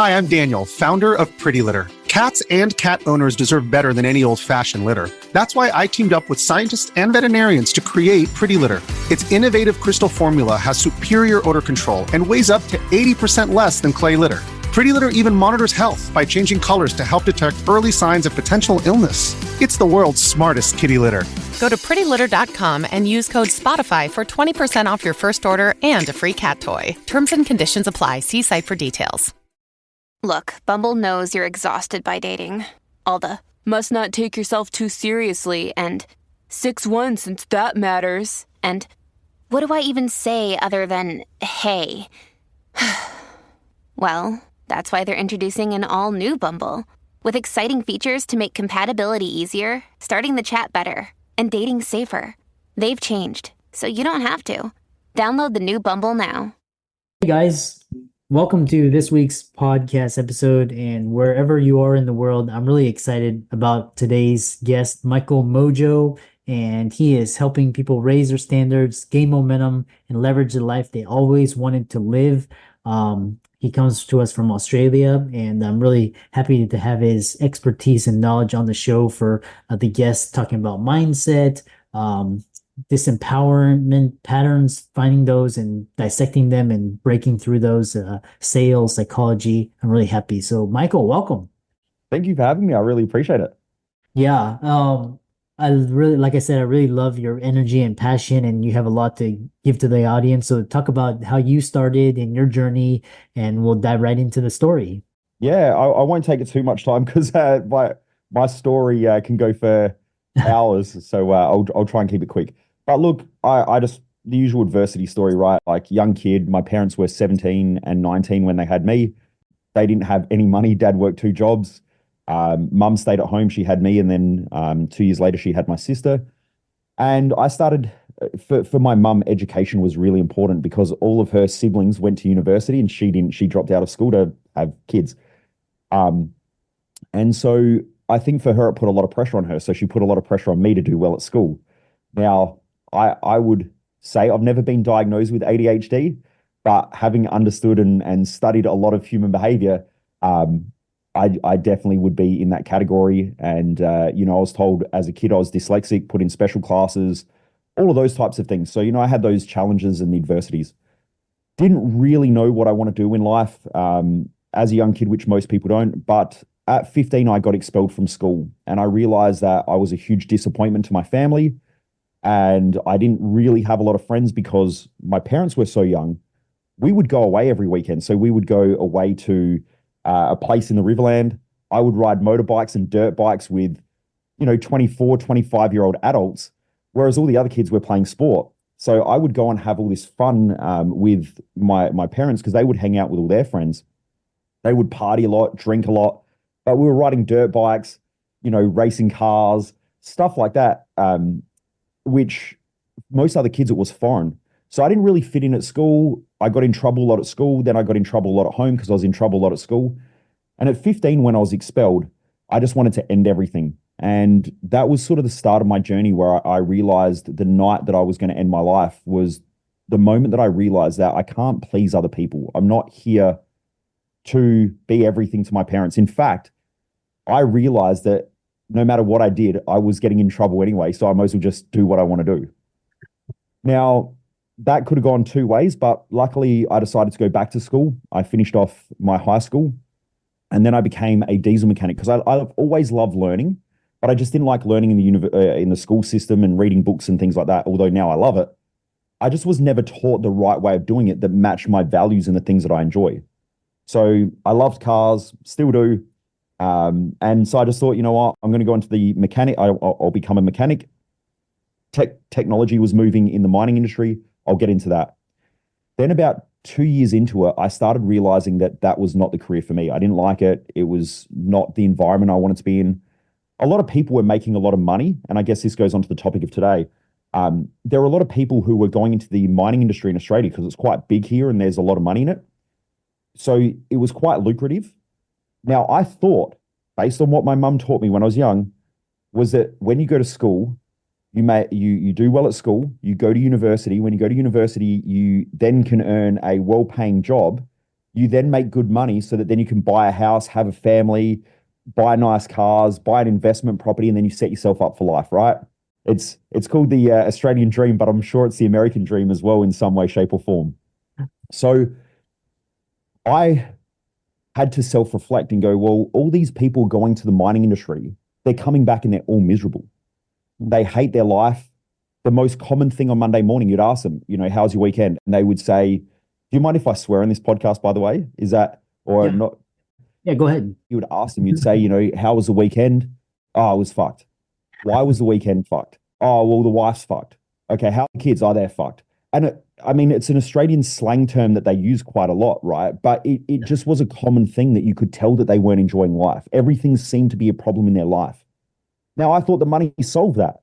Hi, I'm Daniel, founder of Pretty Litter. Cats and cat owners deserve better than any old-fashioned litter. That's why I teamed up with scientists and veterinarians to create Pretty Litter. Its innovative crystal formula has superior odor control and weighs up to 80% less than clay litter. Pretty Litter even monitors health by changing colors to help detect early signs of potential illness. It's the world's smartest kitty litter. Go to prettylitter.com and use code SPOTIFY for 20% off your first order and a free cat toy. Terms and conditions apply. See site for details. Look, Bumble knows you're exhausted by dating. All the, must not take yourself too seriously, and 6'1" since that matters. And what do I even say other than, hey? Well, that's why they're introducing an all-new Bumble, with exciting features to make compatibility easier, starting the chat better, and dating safer. They've changed, so you don't have to. Download the new Bumble now. Hey guys, welcome to this week's podcast episode, and wherever you are in the world, I'm really excited about today's guest, Michael Mojo, and he is helping people raise their standards, gain momentum, and leverage the life they always wanted to live. He comes to us from Australia, and I'm really happy to have his expertise and knowledge on the show for the guests, talking about mindset, disempowerment patterns, finding those and dissecting them and breaking through those, sales, psychology. I'm really happy. So Michael, welcome. Thank you for having me. I really appreciate it. Yeah. Like I said, I really love your energy and passion, and you have a lot to give to the audience. So talk about how you started in your journey, and we'll dive right into the story. Yeah, I won't take it too much time because my story can go for hours. So I'll try and keep it quick. But look, I just, the usual adversity story, right? Like, young kid, my parents were 17 and 19 when they had me. They didn't have any money. Dad worked 2 jobs. Mum stayed at home. She had me. And then 2 years later, she had my sister. And I started, for my mum, education was really important because all of her siblings went to university and she didn't. She dropped out of school to have kids. And so I think for her, it put a lot of pressure on her. So she put a lot of pressure on me to do well at school. Now, I would say I've never been diagnosed with ADHD, but having understood and studied a lot of human behavior, I definitely would be in that category. And, I was told as a kid I was dyslexic, put in special classes, all of those types of things. So, I had those challenges and the adversities. Didn't really know what I want to do in life as a young kid, which most people don't. But at 15, I got expelled from school, and I realized that I was a huge disappointment to my family. And I didn't really have a lot of friends because my parents were so young. We would go away every weekend. So we would go away to a place in the Riverland. I would ride motorbikes and dirt bikes with, 24, 25-year-old adults, whereas all the other kids were playing sport. So I would go and have all this fun with my parents because they would hang out with all their friends. They would party a lot, drink a lot, but we were riding dirt bikes, racing cars, stuff like that, which most other kids, it was foreign. So I didn't really fit in at school. I got in trouble a lot at school. Then I got in trouble a lot at home because I was in trouble a lot at school. And at 15, when I was expelled, I just wanted to end everything. And that was sort of the start of my journey where I realized the night that I was going to end my life was the moment that I realized that I can't please other people. I'm not here to be everything to my parents. In fact, I realized that no matter what I did, I was getting in trouble anyway. So I might as well just do what I want to do. Now, that could have gone 2 ways, but luckily I decided to go back to school. I finished off my high school, and then I became a diesel mechanic because I've always loved learning, but I just didn't like learning in the school system and reading books and things like that. Although now I love it, I just was never taught the right way of doing it that matched my values and the things that I enjoy. So I loved cars, still do. And so I just thought, you know what, I'm going to go into the mechanic. I'll become a mechanic. Technology was moving in the mining industry. I'll get into that. Then about 2 years into it, I started realizing that that was not the career for me. I didn't like it. It was not the environment I wanted to be in. A lot of people were making a lot of money. And I guess this goes on to the topic of today. There were a lot of people who were going into the mining industry in Australia because it's quite big here and there's a lot of money in it. So it was quite lucrative. Now, I thought, based on what my mum taught me when I was young, was that when you go to school, you do well at school, you go to university. When you go to university, you then can earn a well-paying job You then make good money so that then you can buy a house, have a family, buy nice cars, buy an investment property, and then you set yourself up for life, right? It's called the Australian dream, but I'm sure it's the American dream as well in some way, shape, or form. So I had to self-reflect and go, well, all these people going to the mining industry, they're coming back and they're all miserable. They hate their life. The most common thing on Monday morning, you'd ask them, how's your weekend? And they would say, do you mind if I swear on this podcast, by the way? Is that, or Yeah. not? Yeah, go ahead. You would ask them, you'd say, how was the weekend? Oh, it was fucked. Why was the weekend fucked? Oh, well, the wife's fucked. Okay, how are the kids? Oh, they're fucked. And it's an Australian slang term that they use quite a lot, right? But it just was a common thing that you could tell that they weren't enjoying life. Everything seemed to be a problem in their life. Now, I thought the money solved that.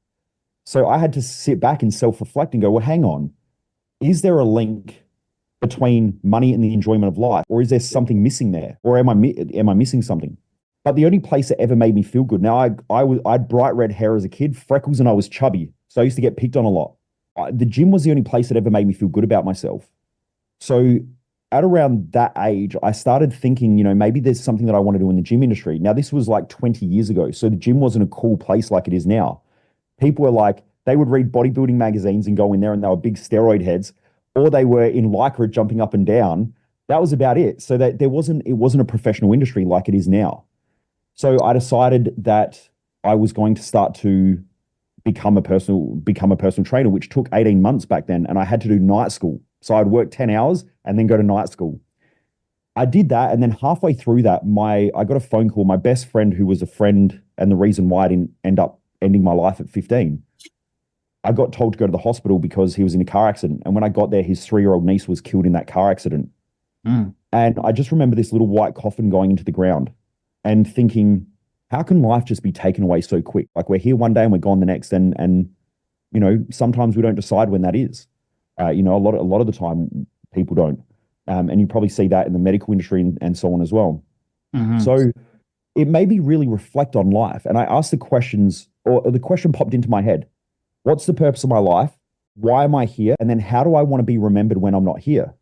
So I had to sit back and self-reflect and go, well, hang on. Is there a link between money and the enjoyment of life? Or is there something missing there? Or am I missing something? But the only place that ever made me feel good. Now, I had bright red hair as a kid, freckles, and I was chubby. So I used to get picked on a lot. The gym was the only place that ever made me feel good about myself. So at around that age, I started thinking, maybe there's something that I want to do in the gym industry. Now, this was like 20 years ago. So the gym wasn't a cool place like it is now. People were like, they would read bodybuilding magazines and go in there and they were big steroid heads, or they were in Lycra jumping up and down. That was about it. So that it wasn't a professional industry like it is now. So I decided that I was going to start to become a personal trainer, which took 18 months back then. And I had to do night school. So I'd work 10 hours and then go to night school. I did that. And then halfway through that, I got a phone call. My best friend, who was a friend and the reason why I didn't end up ending my life at 15, I got told to go to the hospital because he was in a car accident. And when I got there, his 3-year-old niece was killed in that car accident. And I just remember this little white coffin going into the ground and thinking, how can life just be taken away so quick? Like, we're here one day and we're gone the next. And sometimes we don't decide when that is. A lot of the time people don't. And you probably see that in the medical industry and so on as well. Mm-hmm. So it made me really reflect on life. And I asked the questions, or the question popped into my head. What's the purpose of my life? Why am I here? And then how do I want to be remembered when I'm not here?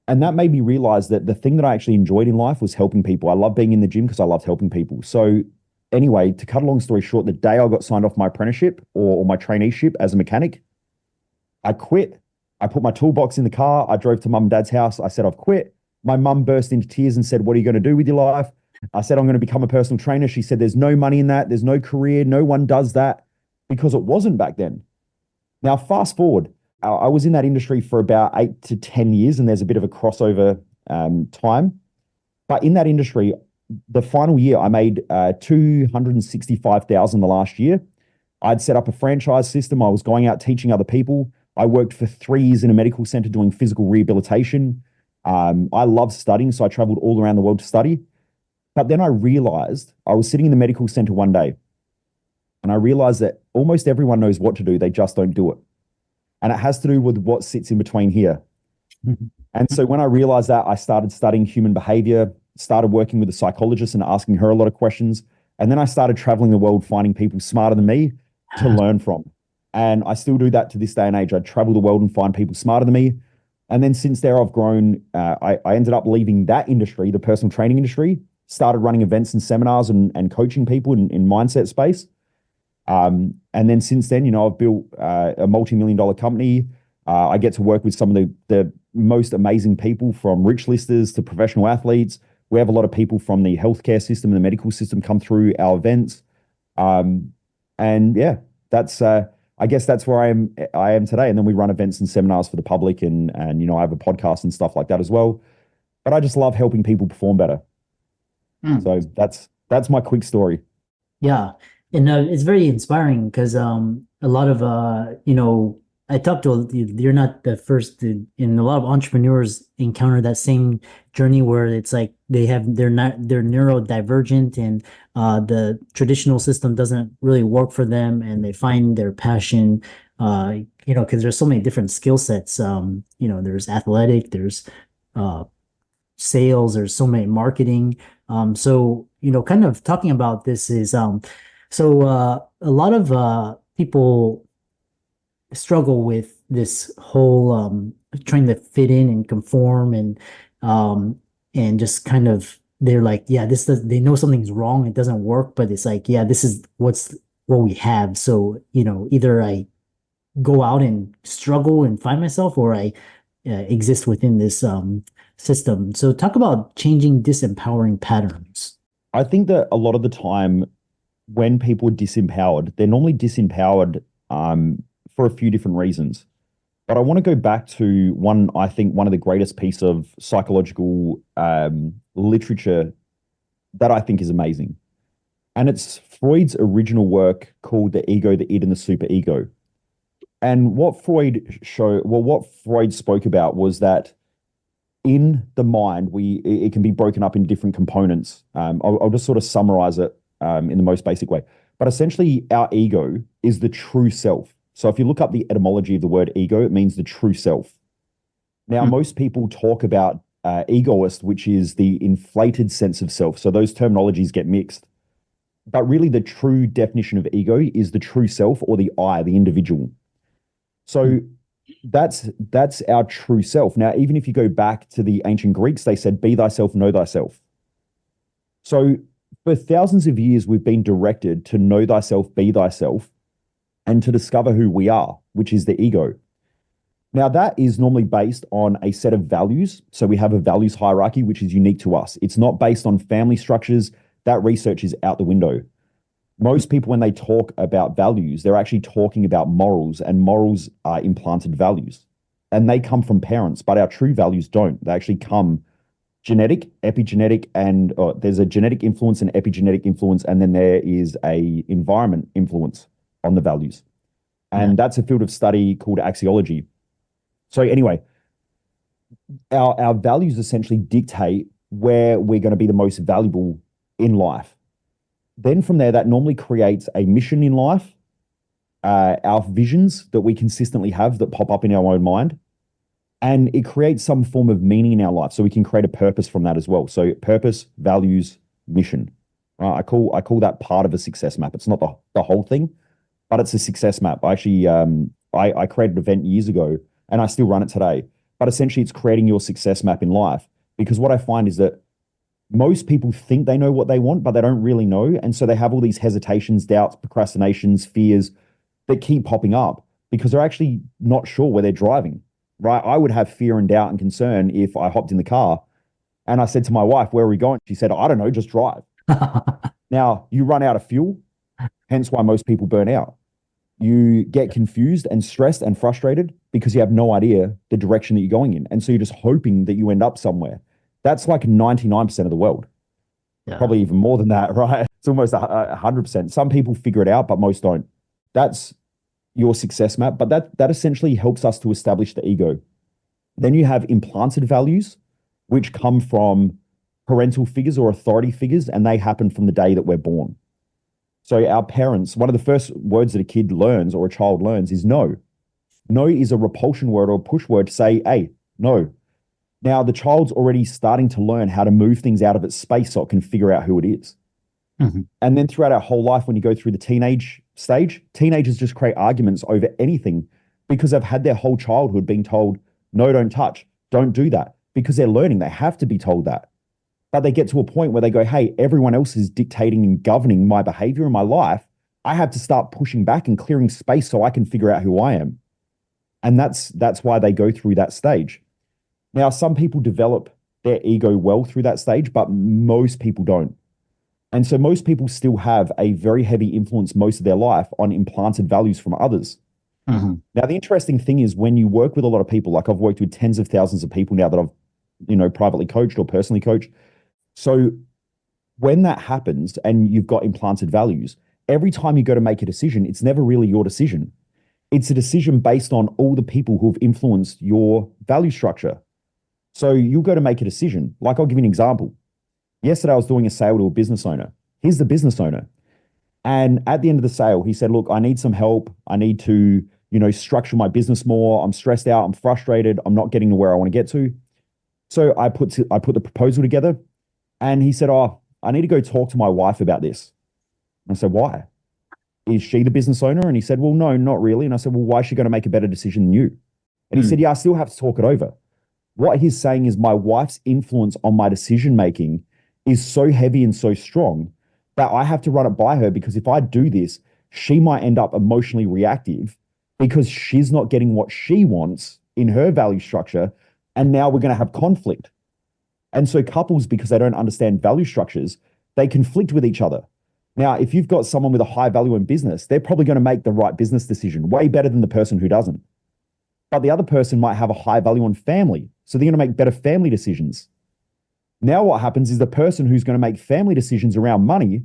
And that made me realize that the thing that I actually enjoyed in life was helping people. I love being in the gym because I loved helping people. So anyway, to cut a long story short, the day I got signed off my apprenticeship or my traineeship as a mechanic, I quit. I put my toolbox in the car. I drove to mum and dad's house. I said, I've quit. My mum burst into tears and said, what are you going to do with your life? I said, I'm going to become a personal trainer. She said, there's no money in that. There's no career. No one does that, because it wasn't back then. Now, fast forward. I was in that industry for about 8 to 10 years, and there's a bit of a crossover time. But in that industry, the final year, I made $265,000 the last year. I'd set up a franchise system. I was going out teaching other people. I worked for 3 years in a medical center doing physical rehabilitation. I loved studying, so I traveled all around the world to study. But then I realized, I was sitting in the medical center one day, and I realized that almost everyone knows what to do. They just don't do it. And it has to do with what sits in between here. And so when I realized that, I started studying human behavior, started working with a psychologist and asking her a lot of questions. And then I started traveling the world, finding people smarter than me to learn from. And I still do that to this day and age. I travel the world and find people smarter than me. And then since there, I've grown. I ended up leaving that industry, the personal training industry, started running events and seminars and coaching people in mindset space. And then since then, I've built a multi-million-dollar company. I get to work with some of the most amazing people, from rich listers to professional athletes. We have a lot of people from the healthcare system and the medical system come through our events. And yeah, that's I guess that's where I am today. And then we run events and seminars for the public, and I have a podcast and stuff like that as well. But I just love helping people perform better. So that's my quick story. Yeah. And it's very inspiring because a lot of I talked to, you're not the first and a lot of entrepreneurs encounter that same journey where it's like they're neurodivergent, and the traditional system doesn't really work for them, and they find their passion because there's so many different skill sets. There's athletic, there's sales, there's so many marketing. So kind of talking about this is so a lot of people struggle with this whole trying to fit in and conform, and and just kind of they're like, yeah, they know something's wrong, it doesn't work, but it's like, yeah, this is what we have. So, either I go out and struggle and find myself, or I exist within this system. So talk about changing disempowering patterns. I think that a lot of the time when people are disempowered, they're normally disempowered for a few different reasons. But I want to go back to I think one of the greatest piece of psychological literature that I think is amazing. And it's Freud's original work called The Ego, the Id, and the Superego. And what Freud spoke about was that in the mind, it can be broken up into different components. I'll just sort of summarize it in the most basic way. But essentially, our ego is the true self. So if you look up the etymology of the word ego, it means the true self. Now, most people talk about egoist, which is the inflated sense of self. So those terminologies get mixed. But really, the true definition of ego is the true self, or the I, the individual. So that's our true self. Now, even if you go back to the ancient Greeks, they said, be thyself, know thyself. So for thousands of years, we've been directed to know thyself, be thyself, and to discover who we are, which is the ego. Now, that is normally based on a set of values. So we have a values hierarchy, which is unique to us. It's not based on family structures. That research is out the window. Most people, when they talk about values, they're actually talking about morals, and morals are implanted values. And they come from parents, but our true values don't. They actually come genetic, epigenetic, and there's a genetic influence and epigenetic influence, and then there is a environment influence on the values. And that's a field of study called axiology. So anyway, our values essentially dictate where we're going to be the most valuable in life. Then from there, that normally creates a mission in life, our visions that we consistently have that pop up in our own mind, and it creates some form of meaning in our life. So we can create a purpose from that as well. So purpose, values, mission. I call that part of a success map. It's not the whole thing, but it's a success map. I actually, I created an event years ago, and I still run it today. But essentially, it's creating your success map in life. Because what I find is that most people think they know what they want, but they don't really know. And so they have all these hesitations, doubts, procrastinations, fears that keep popping up because they're actually not sure where they're driving, right? I would have fear and doubt and concern if I hopped in the car and I said to my wife, where are we going? She said, I don't know, just drive. Now, you run out of fuel, hence why most people burn out. You get confused and stressed and frustrated because you have no idea the direction that you're going in. And so you're just hoping that you end up somewhere. That's like 99% of the world, probably even more than that, right? It's almost 100%. Some people figure it out, but most don't. That's your success map, but that essentially helps us to establish the ego. Then you have implanted values, which come from parental figures or authority figures, and they happen from the day that we're born. So our parents, one of the first words that a kid learns or a child learns is no. No is a repulsion word or a push word to say, hey, no. Now, the child's already starting to learn how to move things out of its space so it can figure out who it is. And then throughout our whole life, when you go through the teenage stage, teenagers just create arguments over anything because they've had their whole childhood being told, no, don't touch, don't do that, because they're learning. They have to be told that. But they get to a point where they go, hey, everyone else is dictating and governing my behavior in my life. I have to start pushing back and clearing space so I can figure out who I am. And that's why they go through that stage. Now, some people develop their ego well through that stage, but most people don't. And so most people still have a very heavy influence most of their life on implanted values from others. Now, the interesting thing is when you work with a lot of people, like I've worked with tens of thousands of people now that I've, privately coached or personally coached. So when that happens and you've got implanted values, every time you go to make a decision, it's never really your decision. It's a decision based on all the people who've influenced your value structure. So you'll go to make a decision. Like I'll give you an example. Yesterday, I was doing a sale to a business owner. He's the business owner. And at the end of the sale, he said, look, I need some help. I need to, structure my business more. I'm stressed out. I'm frustrated. I'm not getting to where I want to get to. So I put the proposal together and he said, oh, I need to go talk to my wife about this. And I said, why? Is she the business owner? And he said, well, no, not really. And I said, well, why is she going to make a better decision than you? And he said, yeah, I still have to talk it over. What he's saying is my wife's influence on my decision making is so heavy and so strong that I have to run it by her, because if I do this, she might end up emotionally reactive because she's not getting what she wants in her value structure. And now we're going to have conflict. And so couples, because they don't understand value structures, they conflict with each other. Now, if you've got someone with a high value in business, they're probably going to make the right business decision way better than the person who doesn't. But the other person might have a high value on family, so they're going to make better family decisions. Now what happens is the person who's going to make family decisions around money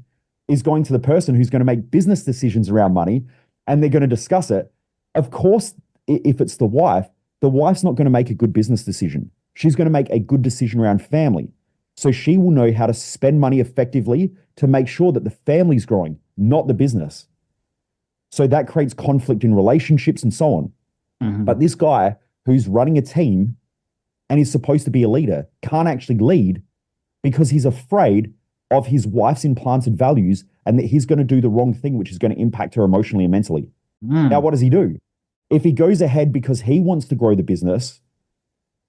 is going to the person who's going to make business decisions around money, and they're going to discuss it. Of course, if it's the wife's not going to make a good business decision. She's going to make a good decision around family. So she will know how to spend money effectively to make sure that the family's growing, not the business. So that creates conflict in relationships and so on. Mm-hmm. But this guy who's running a team and is supposed to be a leader can't actually lead because he's afraid of his wife's implanted values and that he's going to do the wrong thing, which is going to impact her emotionally and mentally. Now, what does he do? If he goes ahead because he wants to grow the business,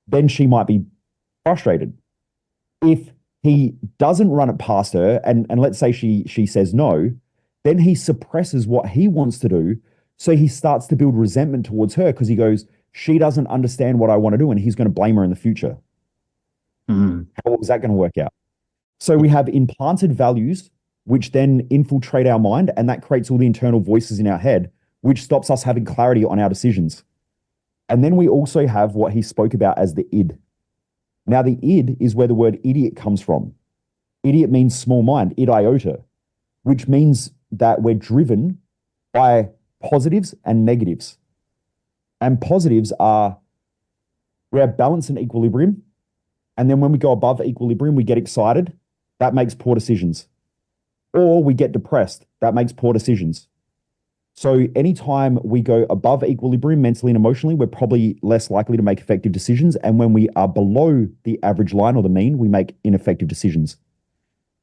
then she might be frustrated. If he doesn't run it past her and let's say she says no, then he suppresses what he wants to do. So he starts to build resentment towards her because he goes, she doesn't understand what I want to do, and he's going to blame her in the future. How is that going to work out? So we have implanted values, which then infiltrate our mind, and that creates all the internal voices in our head, which stops us having clarity on our decisions. And then we also have what he spoke about as the id. Now, the id is where the word idiot comes from. Idiot means small mind, id iota, which means that we're driven by positives and negatives. And positives are, we have balance and equilibrium. And then when we go above equilibrium, we get excited. That makes poor decisions. Or we get depressed. That makes poor decisions. So anytime we go above equilibrium mentally and emotionally, we're probably less likely to make effective decisions. And when we are below the average line or the mean, we make ineffective decisions.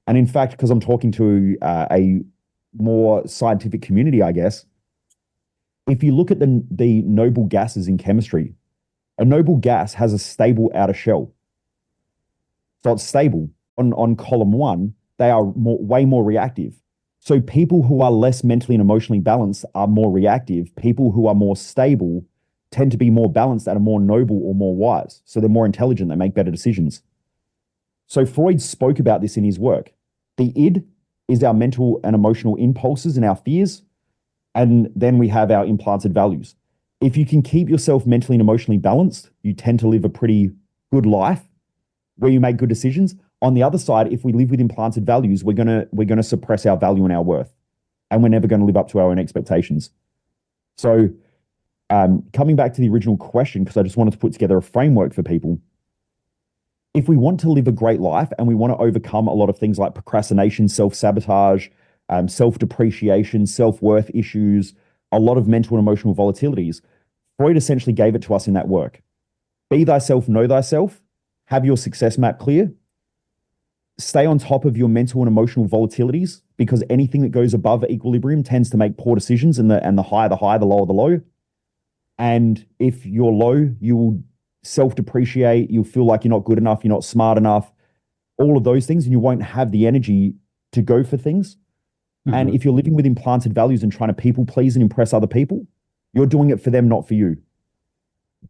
And in fact, because I'm talking to a more scientific community, I guess, if you look at the noble gases in chemistry, a noble gas has a stable outer shell. So it's stable. On column 1, they are way more reactive. So people who are less mentally and emotionally balanced are more reactive. People who are more stable tend to be more balanced and are more noble or more wise. So they're more intelligent, they make better decisions. So Freud spoke about this in his work. The id is our mental and emotional impulses and our fears. And then we have our implanted values. If you can keep yourself mentally and emotionally balanced, you tend to live a pretty good life where you make good decisions. On the other side, if we live with implanted values, we're gonna suppress our value and our worth, and we're never going to live up to our own expectations. So, coming back to the original question, because I just wanted to put together a framework for people. If we want to live a great life and we want to overcome a lot of things like procrastination, self-sabotage, self-depreciation, self-worth issues, a lot of mental and emotional volatilities, Freud essentially gave it to us in that work. Be thyself, know thyself, have your success map clear, stay on top of your mental and emotional volatilities, because anything that goes above equilibrium tends to make poor decisions, and the higher the high, the lower the low. And if you're low, you will self-depreciate, you'll feel like you're not good enough, you're not smart enough, all of those things, and you won't have the energy to go for things. And if you're living with implanted values and trying to people please and impress other people, you're doing it for them, not for you.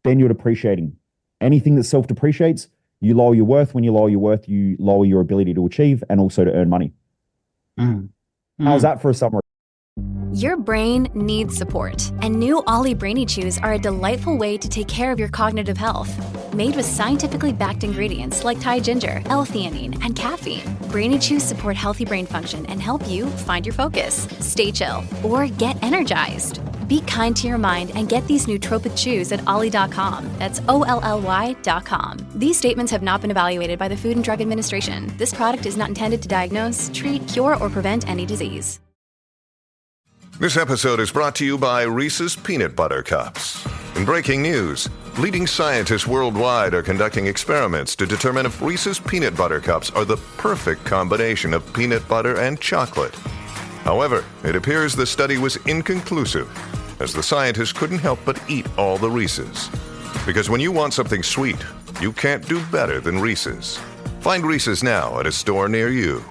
Then you're depreciating. Anything that self-depreciates, you lower your worth. When you lower your worth, you lower your ability to achieve and also to earn money. How's that for a summary? Your brain needs support, and new Ollie Brainy Chews are a delightful way to take care of your cognitive health. Made with scientifically backed ingredients like Thai ginger, L-theanine, and caffeine, Brainy Chews support healthy brain function and help you find your focus, stay chill, or get energized. Be kind to your mind and get these nootropic chews at ollie.com. That's OLLY.com. These statements have not been evaluated by the Food and Drug Administration. This product is not intended to diagnose, treat, cure, or prevent any disease. This episode is brought to you by Reese's Peanut Butter Cups. In breaking news, leading scientists worldwide are conducting experiments to determine if Reese's Peanut Butter Cups are the perfect combination of peanut butter and chocolate. However, it appears the study was inconclusive, as the scientists couldn't help but eat all the Reese's. Because when you want something sweet, You can't do better than Reese's. Find Reese's now at a store near you.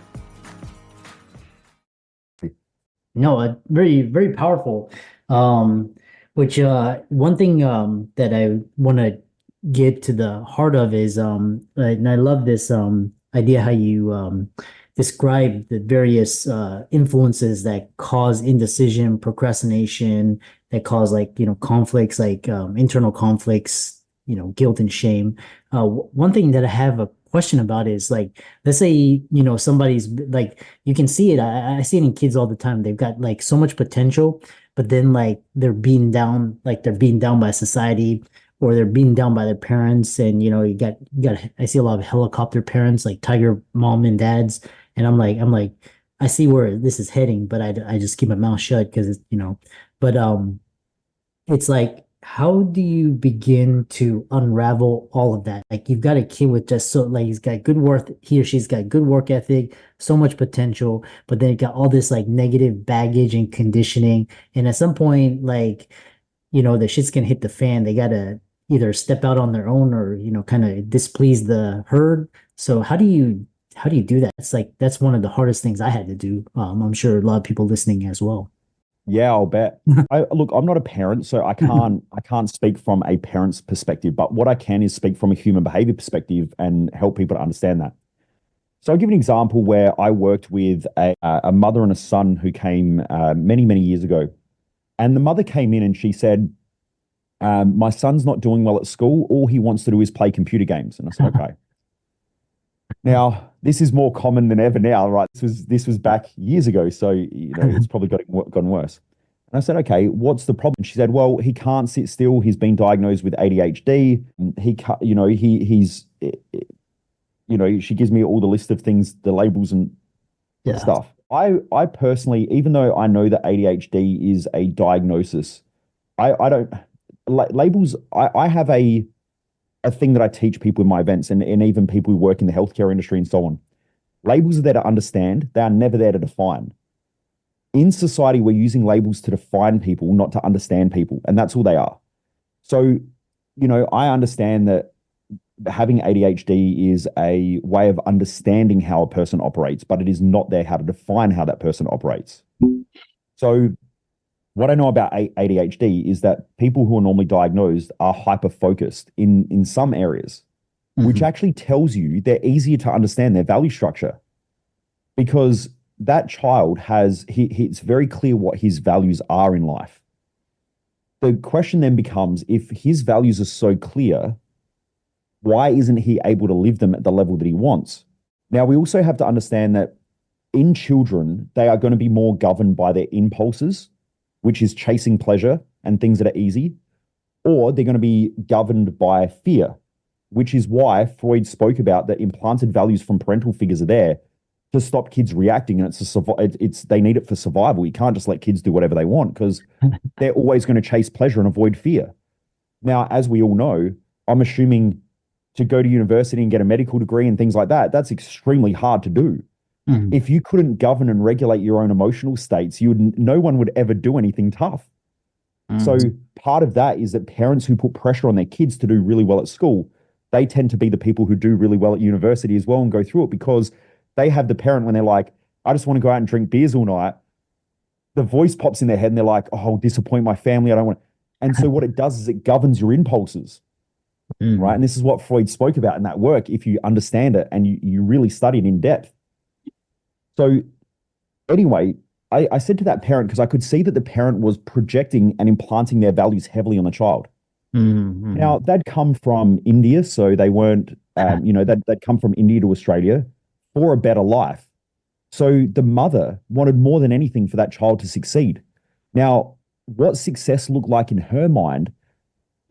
No, very, very powerful. Which one thing that I want to get to the heart of is and I love this idea how you describe the various influences that cause indecision, procrastination, that cause conflicts, internal conflicts, guilt and shame. One thing that I have a question about is let's say somebody's you can see it. I see it in kids all the time. They've got so much potential, but then they're being down, they're being down by society, or they're being down by their parents. And you got I see a lot of helicopter parents, like tiger mom and dads. And I'm like, I see where this is heading, but I just keep my mouth shut because it's but it's how do you begin to unravel all of that? You've got a kid with just he's got good work, he or she's got good work ethic, so much potential, but then it got all this negative baggage and conditioning. And at some point, the shit's gonna hit the fan. They gotta either step out on their own or, kind of displease the herd. So how do you do that? It's that's one of the hardest things I had to do. I'm sure a lot of people listening as well. Yeah, I'll bet. Look, I'm not a parent, so I can't speak from a parent's perspective, but what I can is speak from a human behavior perspective and help people to understand that. So I'll give an example where I worked with a mother and a son who came many, many years ago. And the mother came in and she said, my son's not doing well at school. All he wants to do is play computer games. And I said, okay. Now, this is more common than ever now, right? This was back years ago, so it's probably gotten worse. And I said, okay, what's the problem? She said, well, he can't sit still. He's been diagnosed with ADHD. She gives me all the list of things, the labels and stuff. I personally, even though I know that ADHD is a diagnosis, I don't labels. I have a thing that I teach people in my events and even people who work in the healthcare industry and so on. Labels are there to understand. They are never there to define. In society, we're using labels to define people, not to understand people. And that's all they are. So, I understand that having ADHD is a way of understanding how a person operates, but it is not there how to define how that person operates. So what I know about ADHD is that people who are normally diagnosed are hyper-focused in some areas, which actually tells you they're easier to understand their value structure because that child it's very clear what his values are in life. The question then becomes, if his values are so clear, why isn't he able to live them at the level that he wants? Now, we also have to understand that in children, they are going to be more governed by their impulses, which is chasing pleasure and things that are easy, or they're going to be governed by fear, which is why Freud spoke about that implanted values from parental figures are there to stop kids reacting, and they need it for survival. You can't just let kids do whatever they want because they're always going to chase pleasure and avoid fear. Now, as we all know, I'm assuming to go to university and get a medical degree and things like that, that's extremely hard to do. If you couldn't govern and regulate your own emotional states, no one would ever do anything tough. So part of that is that parents who put pressure on their kids to do really well at school, they tend to be the people who do really well at university as well and go through it because they have the parent when they're like, I just want to go out and drink beers all night. The voice pops in their head and they're like, oh, I'll disappoint my family. I don't want to. And so what it does is it governs your impulses. Right. And this is what Freud spoke about in that work. If you understand it and you really study it in depth. So anyway, I said to that parent, because I could see that the parent was projecting and implanting their values heavily on the child. Now, they'd come from India, so they weren't, they'd come from India to Australia for a better life. So the mother wanted more than anything for that child to succeed. Now, what success looked like in her mind,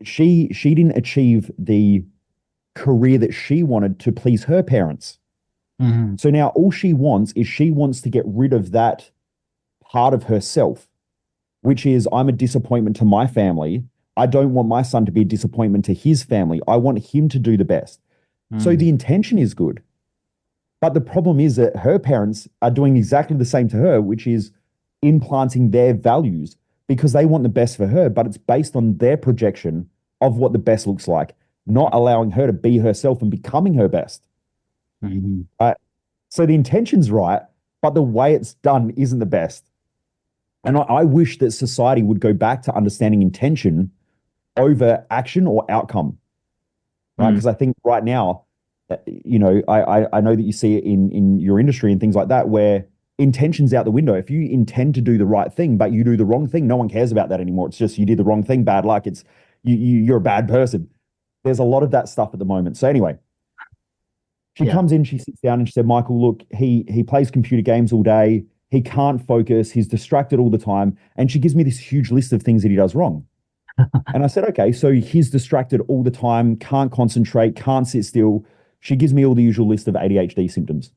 she didn't achieve the career that she wanted to please her parents. So now all she wants to get rid of that part of herself, which is, I'm a disappointment to my family. I don't want my son to be a disappointment to his family. I want him to do the best. So the intention is good. But the problem is that her parents are doing exactly the same to her, which is implanting their values because they want the best for her, but it's based on their projection of what the best looks like. not allowing her to be herself and becoming her best. Mm-hmm. So the intention's right, but the way it's done isn't the best. And I wish that society would go back to understanding intention over action or outcome, right? Because I think right now, you know, I know that you see it in your industry and things like that, where intention's out the window. If you intend to do the right thing, but you do the wrong thing, no one cares about that anymore. It's just you did the wrong thing, bad luck. It's you're a bad person. There's a lot of that stuff at the moment. So anyway, she comes in, she sits down and she said, Michael, look, he plays computer games all day. He can't focus. He's distracted all the time. And she gives me this huge list of things that he does wrong. And I said, okay, so he's distracted all the time, can't concentrate, can't sit still. She gives me all the usual list of ADHD symptoms.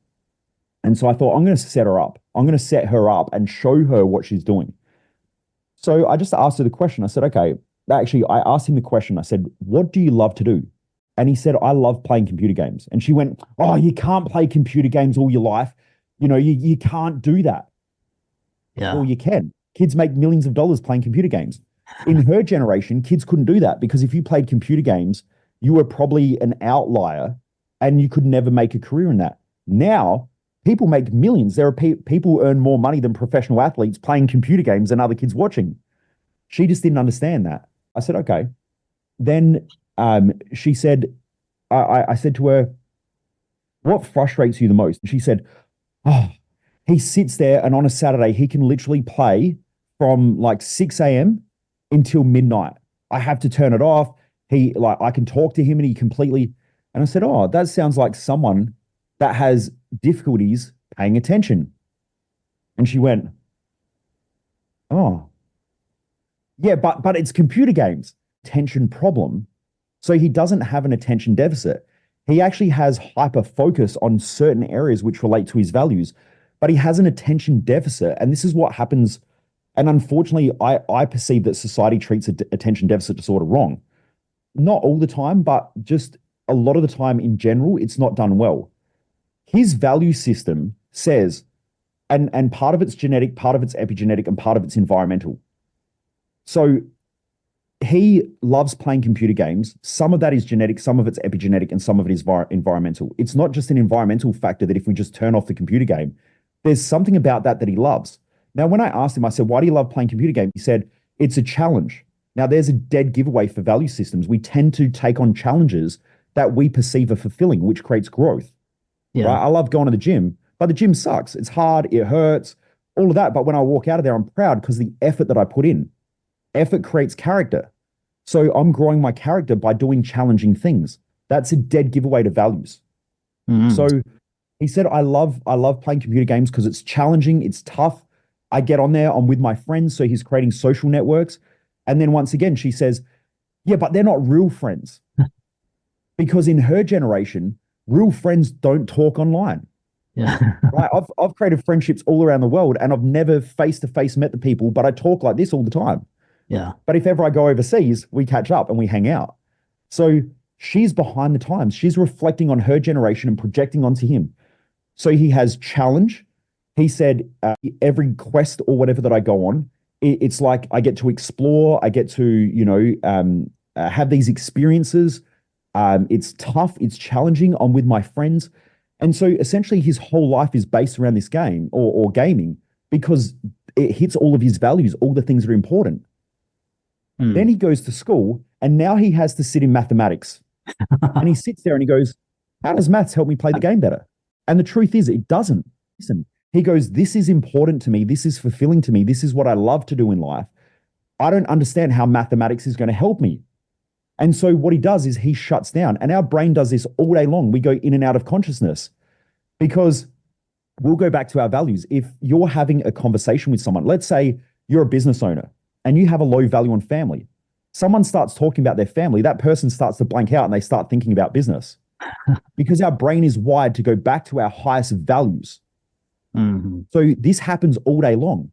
And so I thought, I'm going to set her up. I'm going to set her up and show her what she's doing. So I just asked her the question. I said, okay, actually, I asked him the question. I said, what do you love to do? And he said, I love playing computer games. And she went, oh, you can't play computer games all your life. You know, you can't do that. Yeah. Well, you can. Kids make millions of dollars playing computer games. In her generation, kids couldn't do that because if you played computer games, you were probably an outlier and you could never make a career in that. Now, people make millions. There are people who earn more money than professional athletes playing computer games than other kids watching. She just didn't understand that. I said, okay. Then she said, I said to her, what frustrates you the most? And she said, oh, he sits there and on a Saturday, he can literally play from like 6 a.m. until midnight. I have to turn it off. I can talk to him and he completely, and I said, oh, that sounds like someone that has difficulties paying attention. And she went, oh, yeah, but it's computer games. Attention problem. So he doesn't have an attention deficit. He actually has hyper focus on certain areas which relate to his values, but he has an attention deficit. And this is what happens. And unfortunately, I perceive that society treats attention deficit disorder wrong. Not all the time, but just a lot of the time in general, it's not done well. His value system says, and part of it's genetic, part of it's epigenetic, and part of it's environmental. So he loves playing computer games. Some of that is genetic, some of it's epigenetic, and some of it is environmental. It's not just an environmental factor that if we just turn off the computer game, there's something about that he loves. Now, when I asked him, I said, why do you love playing computer games? He said, it's a challenge. Now, there's a dead giveaway for value systems. We tend to take on challenges that we perceive are fulfilling, which creates growth. Yeah. Right? I love going to the gym, but the gym sucks. It's hard. It hurts, all of that. But when I walk out of there, I'm proud because the effort that I put in. Effort creates character. So I'm growing my character by doing challenging things. That's a dead giveaway to values. Mm-hmm. So he said, I love playing computer games because it's challenging. It's tough. I get on there. I'm with my friends. So he's creating social networks. And then once again, she says, yeah, but they're not real friends. Because in her generation, real friends don't talk online. Yeah. Right? I've created friendships all around the world and I've never face-to-face met the people, but I talk like this all the time. Yeah. But if ever I go overseas, we catch up and we hang out. So she's behind the times. She's reflecting on her generation and projecting onto him. So he has challenge. He said, every quest or whatever that I go on, it's like I get to explore. I get to, have these experiences. It's tough. It's challenging. I'm with my friends. And so essentially his whole life is based around this game or gaming because it hits all of his values, all the things that are important. Then he goes to school and now he has to sit in mathematics. And he sits there and he goes, how does maths help me play the game better? And the truth is it doesn't. Listen, he goes, this is important to me. This is fulfilling to me. This is what I love to do in life. I don't understand how mathematics is going to help me. And so what he does is he shuts down. And our brain does this all day long. We go in and out of consciousness because we'll go back to our values. If you're having a conversation with someone, let's say you're a business owner and you have a low value on family. Someone starts talking about their family, that person starts to blank out and they start thinking about business because our brain is wired to go back to our highest values. Mm-hmm. So this happens all day long.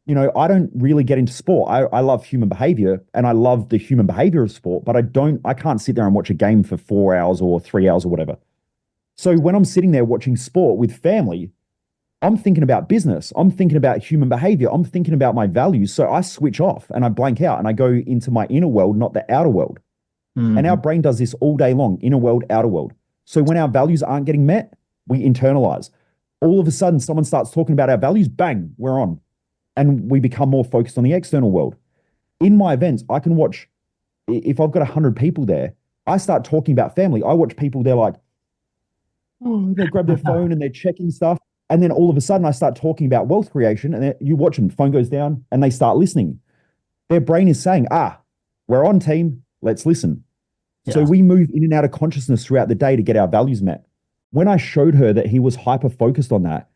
You know, I don't really get into sport. I love human behavior and I love the human behavior of sport, but I can't sit there and watch a game for 4 hours or 3 hours or whatever. So when I'm sitting there watching sport with family, I'm thinking about business. I'm thinking about human behavior. I'm thinking about my values. So I switch off and I blank out and I go into my inner world, not the outer world. And our brain does this all day long, inner world, outer world. So when our values aren't getting met, we internalize. All of a sudden, someone starts talking about our values, bang, we're on. And we become more focused on the external world. In my events, I can watch, if I've got 100 people there, I start talking about family. I watch people, they're like, oh, they grab their phone and they're checking stuff. And then all of a sudden I start talking about wealth creation, and you watch them, phone goes down and they start listening. Their brain is saying, we're on, team, let's listen. Yeah. So we move in and out of consciousness throughout the day to get our values met. When I showed her that he was hyper-focused on that,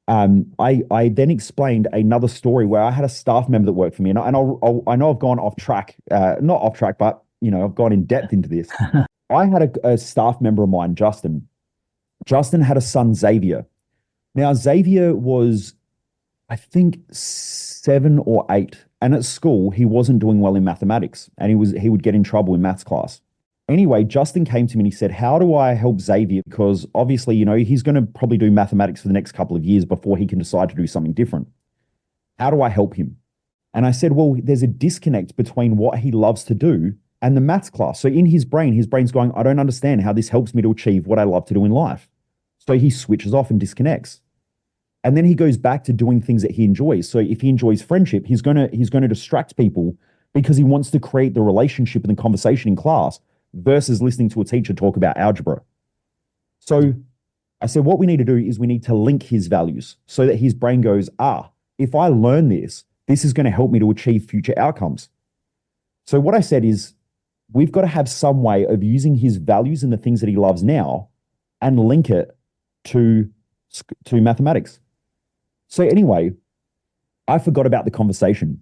I then explained another story where I had a staff member that worked for me. And I know I've gone off track, not off track, but I've gone in depth into this. I had a staff member of mine, Justin. Justin had a son, Xavier. Now, Xavier was, I think, 7 or 8. And at school, he wasn't doing well in mathematics. And he would get in trouble in maths class. Anyway, Justin came to me and he said, how do I help Xavier? Because obviously, he's going to probably do mathematics for the next couple of years before he can decide to do something different. How do I help him? And I said, well, there's a disconnect between what he loves to do and the maths class. So in his brain's going, I don't understand how this helps me to achieve what I love to do in life. So he switches off and disconnects. And then he goes back to doing things that he enjoys. So if he enjoys friendship, he's going to distract people because he wants to create the relationship and the conversation in class versus listening to a teacher talk about algebra. So I said, what we need to do is we need to link his values so that his brain goes, if I learn this, this is going to help me to achieve future outcomes. So what I said is, we've got to have some way of using his values and the things that he loves now and link it to mathematics. So anyway, I forgot about the conversation.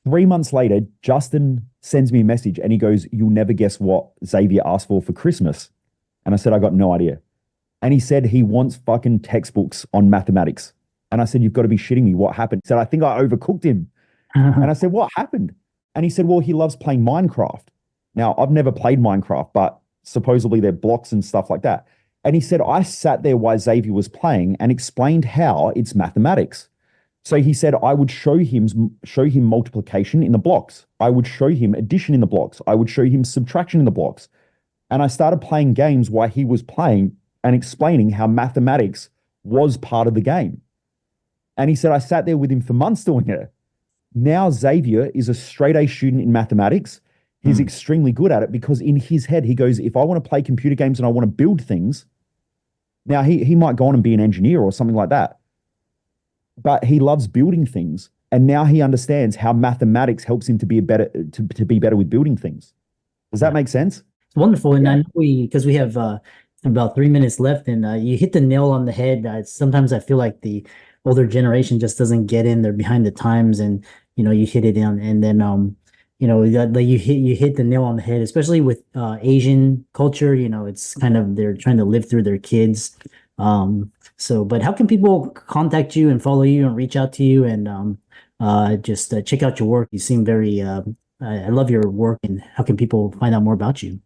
3 months later, Justin sends me a message and he goes, you'll never guess what Xavier asked for Christmas. And I said, I got no idea. And he said he wants fucking textbooks on mathematics. And I said, you've got to be shitting me. What happened? He said, I think I overcooked him. And I said, what happened? And he said, well, he loves playing Minecraft. Now, I've never played Minecraft, but supposedly they're blocks and stuff like that. And he said, I sat there while Xavier was playing and explained how it's mathematics. So he said, I would show him multiplication in the blocks. I would show him addition in the blocks. I would show him subtraction in the blocks. And I started playing games while he was playing and explaining how mathematics was part of the game. And he said, I sat there with him for months doing it. Now Xavier is a straight A student in mathematics. He's extremely good at it because in his head, he goes, if I want to play computer games and I want to build things, now he might go on and be an engineer or something like that. But he loves building things. And now he understands how mathematics helps him to be better with building things. Does that make sense? It's wonderful. And I know because we have about 3 minutes left, and you hit the nail on the head. Sometimes I feel like the older generation just doesn't get in. They're behind the times, and you hit it in, and then you hit the nail on the head, especially with Asian culture. It's kind of, they're trying to live through their kids. But how can people contact you and follow you and reach out to you and just check out your work? You seem very, I love your work. And how can people find out more about you?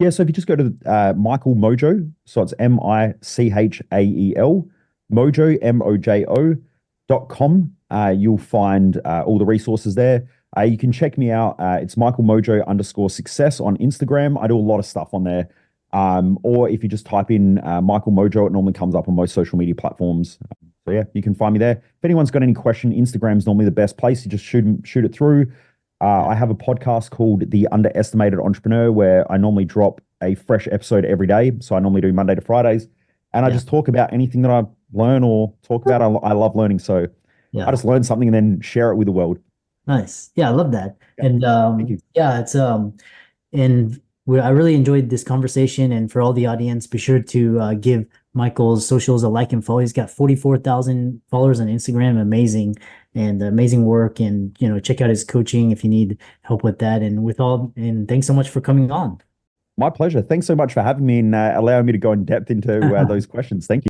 Yeah, so if you just go to Michael Mojo, so it's MICHAEL, mojo.com, you'll find all the resources there. You can check me out. It's Michael Mojo_success on Instagram. I do a lot of stuff on there. Or if you just type in Michael Mojo, it normally comes up on most social media platforms. So yeah, you can find me there. If anyone's got any question, Instagram's normally the best place. You just shoot it through. I have a podcast called The Underestimated Entrepreneur, where I normally drop a fresh episode every day. So I normally do Monday to Fridays. And I just talk about anything that I learn or talk about. I love learning. So I just learn something and then share it with the world. Nice. Yeah, I love that. Yeah. And Thank you. it's I really enjoyed this conversation. And for all the audience, be sure to give Michael's socials a like and follow. He's got 44,000 followers on Instagram. Amazing work. And check out his coaching if you need help with that. And thanks so much for coming on. My pleasure. Thanks so much for having me and allowing me to go in depth into those questions. Thank you.